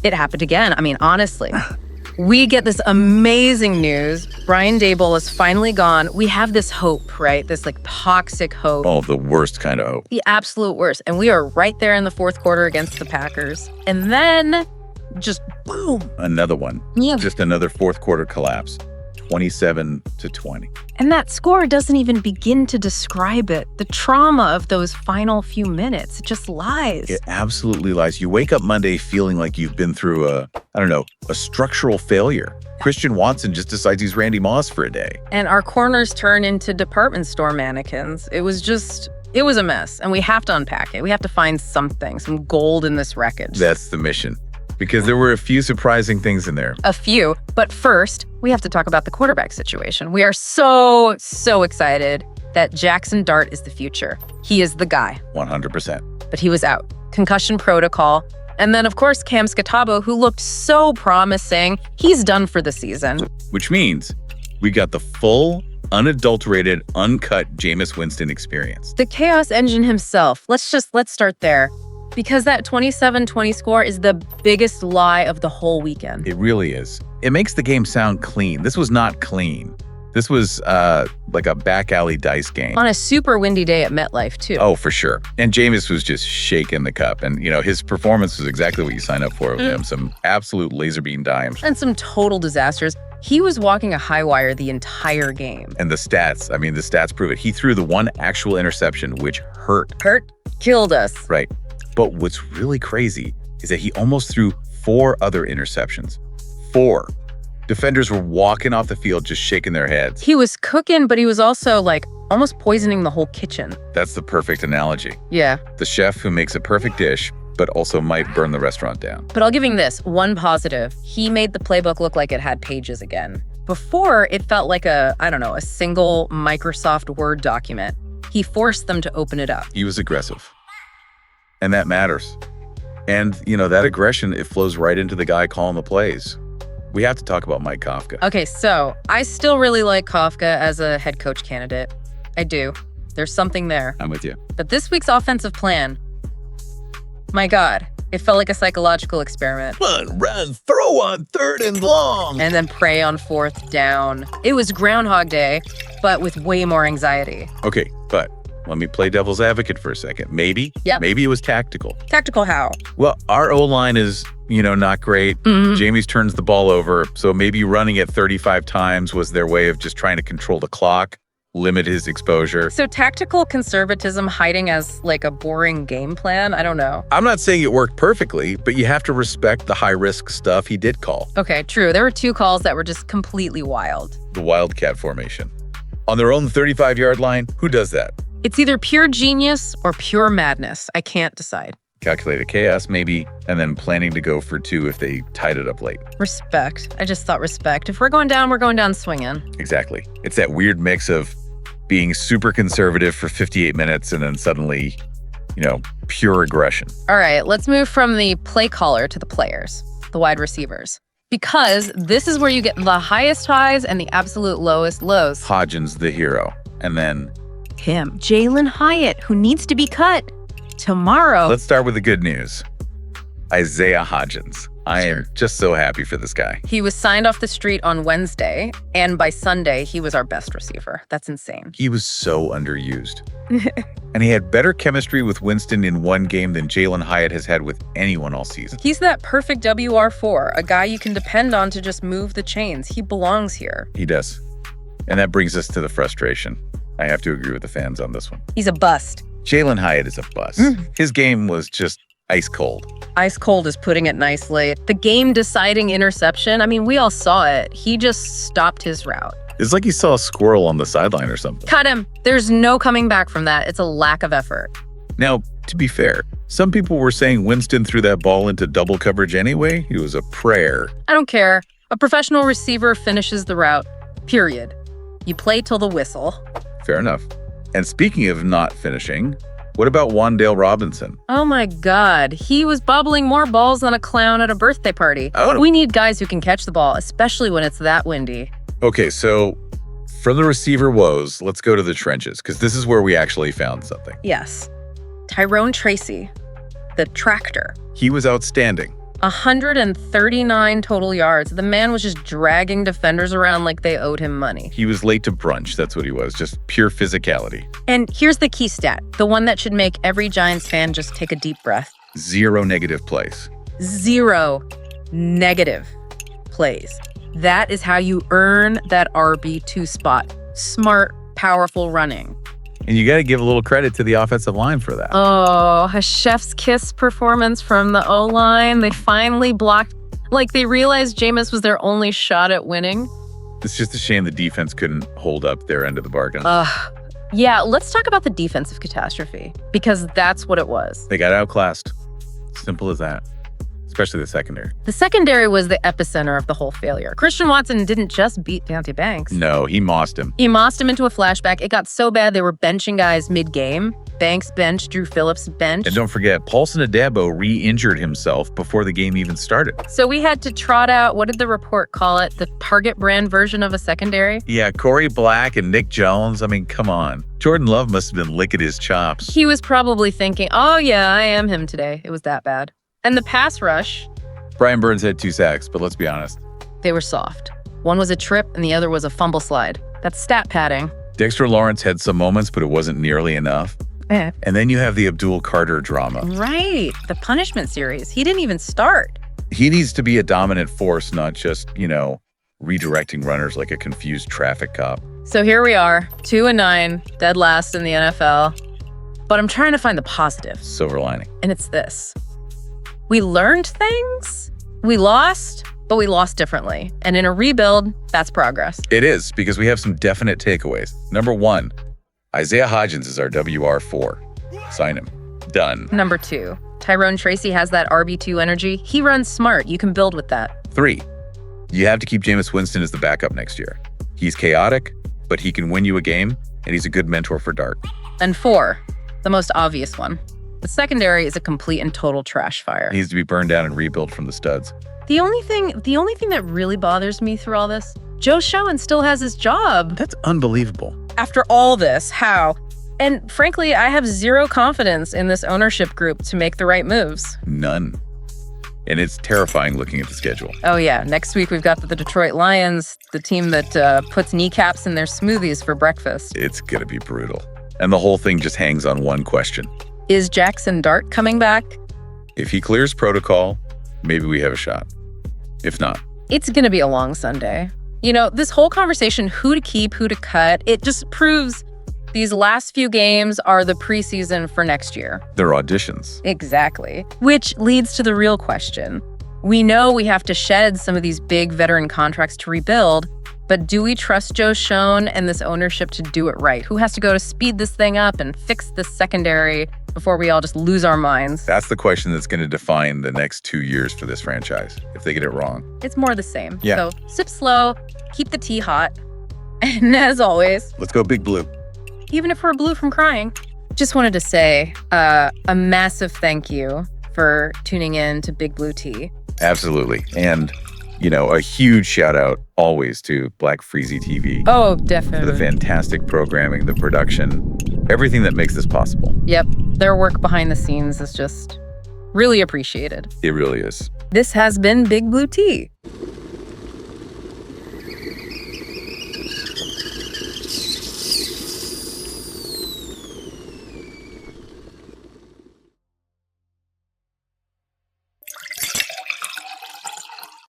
It happened again. I mean, honestly. We get this amazing news. Brian Daboll is finally gone. We have this hope, right? This like toxic hope. Oh, the worst kind of hope. The absolute worst. And we are right there in the fourth quarter against the Packers. And then just boom. Another one. Yeah. Just another fourth quarter collapse. 27-20. And that score doesn't even begin to describe it. The trauma of those final few minutes, it just lies. It absolutely lies. You wake up Monday feeling like you've been through a structural failure. Christian Watson just decides he's Randy Moss for a day. And our corners turn into department store mannequins. It was a mess. And we have to unpack it. We have to find something, some gold in this wreckage. That's the mission. Because there were a few surprising things in there. A few. But first, we have to talk about the quarterback situation. We are so excited that Jackson Dart is the future. He is the guy. 100%. But he was out. Concussion protocol. And then, of course, Cam Scatabo, who looked so promising, he's done for the season. Which means we got the full, unadulterated, uncut Jameis Winston experience. The chaos engine himself. Let's start there. Because that 27-20 score is the biggest lie of the whole weekend. It really is. It makes the game sound clean. This was not clean. This was like a back alley dice game. On a super windy day at MetLife, too. Oh, for sure. And Jameis was just shaking the cup. And, his performance was exactly what you signed up for with him. Some absolute laser beam dimes. And some total disasters. He was walking a high wire the entire game. And the stats prove it. He threw the one actual interception, which hurt. Killed us. Right. But what's really crazy is that he almost threw 4 other interceptions. 4. Defenders were walking off the field just shaking their heads. He was cooking, but he was also like almost poisoning the whole kitchen. That's the perfect analogy. Yeah. The chef who makes a perfect dish, but also might burn the restaurant down. But I'll give him this, one positive. He made the playbook look like it had pages again. Before, it felt like a single Microsoft Word document. He forced them to open it up. He was aggressive. And that matters. And, that aggression, it flows right into the guy calling the plays. We have to talk about Mike Kafka. Okay, so I still really like Kafka as a head coach candidate. I do. There's something there. I'm with you. But this week's offensive plan, my God, it felt like a psychological experiment. Run, throw on 3rd and long. And then pray on 4th down. It was Groundhog Day, but with way more anxiety. Okay, but let me play devil's advocate for a second. Maybe it was tactical. Tactical how? Well, our O-line is, not great. Mm-hmm. Jameis turns the ball over, so maybe running it 35 times was their way of just trying to control the clock, limit his exposure. So tactical conservatism hiding as like a boring game plan? I don't know. I'm not saying it worked perfectly, but you have to respect the high-risk stuff he did call. Okay, true. There were 2 calls that were just completely wild. The Wildcat formation. On their own 35-yard line, who does that? It's either pure genius or pure madness. I can't decide. Calculated chaos, maybe, and then planning to go for 2 if they tied it up late. Respect. I just thought respect. If we're going down swinging. Exactly. It's that weird mix of being super conservative for 58 minutes and then suddenly, pure aggression. All right, let's move from the play caller to the players, the wide receivers. Because this is where you get the highest highs and the absolute lowest lows. Hodgins, the hero. And then him, Jalin Hyatt, who needs to be cut tomorrow. Let's start with the good news. Isaiah Hodgins. I am just so happy for this guy. He was signed off the street on Wednesday, and by Sunday, he was our best receiver. That's insane. He was so underused. And he had better chemistry with Winston in one game than Jalin Hyatt has had with anyone all season. He's that perfect WR4, a guy you can depend on to just move the chains. He belongs here. He does. And that brings us to the frustration. I have to agree with the fans on this one. He's a bust. Jalin Hyatt is a bust. His game was just ice cold. Ice cold is putting it nicely. The game-deciding interception, I mean, we all saw it. He just stopped his route. It's like he saw a squirrel on the sideline or something. Cut him. There's no coming back from that. It's a lack of effort. Now, to be fair, some people were saying Winston threw that ball into double coverage anyway. It was a prayer. I don't care. A professional receiver finishes the route, period. You play till the whistle. Fair enough. And speaking of not finishing, what about Wan'Dale Robinson? Oh my God. He was bubbling more balls than a clown at a birthday party. Oh. We need guys who can catch the ball, especially when it's that windy. Okay, so from the receiver woes, let's go to the trenches, because this is where we actually found something. Yes. Tyrone Tracy, the tractor. He was outstanding. 139 total yards. The man was just dragging defenders around like they owed him money. He was late to brunch. That's what he was. Just pure physicality. And here's the key stat, the one that should make every Giants fan just take a deep breath. 0 negative plays. 0 negative plays. That is how you earn that RB2 spot. Smart, powerful running. And you got to give a little credit to the offensive line for that. Oh, a chef's kiss performance from the O-line. They finally blocked, like they realized Jameis was their only shot at winning. It's just a shame the defense couldn't hold up their end of the bargain. Yeah, let's talk about the defensive catastrophe, because that's what it was. They got outclassed. Simple as that. Especially the secondary. The secondary was the epicenter of the whole failure. Christian Watson didn't just beat Deontay Banks. No, he mossed him. He mossed him into a flashback. It got so bad they were benching guys mid-game. Banks bench, Drew Phillips bench. And don't forget, Paulson Adebo re-injured himself before the game even started. So we had to trot out, what did the report call it? The Target brand version of a secondary? Yeah, Corey Black and Nick Jones. I mean, come on. Jordan Love must have been licking his chops. He was probably thinking, oh yeah, I am him today. It was that bad. And the pass rush. Brian Burns had 2 sacks, but let's be honest. They were soft. One was a trip and the other was a fumble slide. That's stat padding. Dexter Lawrence had some moments, but it wasn't nearly enough. Eh. And then you have the Abdul Carter drama. Right. The punishment series. He didn't even start. He needs to be a dominant force, not just, redirecting runners like a confused traffic cop. So here we are, 2-9, dead last in the NFL. But I'm trying to find the positive. Silver lining. And it's this. We learned things. We lost, but we lost differently. And in a rebuild, that's progress. It is, because we have some definite takeaways. Number 1, Isaiah Hodgins is our WR4. Sign him. Done. Number 2, Tyrone Tracy has that RB2 energy. He runs smart. You can build with that. 3, you have to keep Jameis Winston as the backup next year. He's chaotic, but he can win you a game, and he's a good mentor for Dart. And 4, the most obvious one. The secondary is a complete and total trash fire. He needs to be burned down and rebuilt from the studs. The only thing that really bothers me through all this, Joe Schoen still has his job. That's unbelievable. After all this, how? And frankly, I have 0 confidence in this ownership group to make the right moves. None. And it's terrifying looking at the schedule. Oh yeah, next week we've got the Detroit Lions, the team that puts kneecaps in their smoothies for breakfast. It's going to be brutal. And the whole thing just hangs on one question. Is Jackson Dart coming back? If he clears protocol, maybe we have a shot. If not, it's going to be a long Sunday. This whole conversation, who to keep, who to cut, it just proves these last few games are the preseason for next year. they're auditions. Exactly. Which leads to the real question. We know we have to shed some of these big veteran contracts to rebuild, but do we trust Joe Schoen and this ownership to do it right? Who has to go to speed this thing up and fix this secondary before we all just lose our minds? That's the question that's going to define the next 2 years for this franchise, if they get it wrong. It's more the same. Yeah. So sip slow, keep the tea hot, and as always, Let's go Big Blue. even if we're blue from crying. Just wanted to say a massive thank you for tuning in to Big Blue Tea. Absolutely. And, a huge shout out always to Black Freezy TV. Oh, For definitely. the fantastic programming, the production, everything that makes this possible. Yep, their work behind the scenes is just really appreciated. It really is. This has been Big Blue Tea.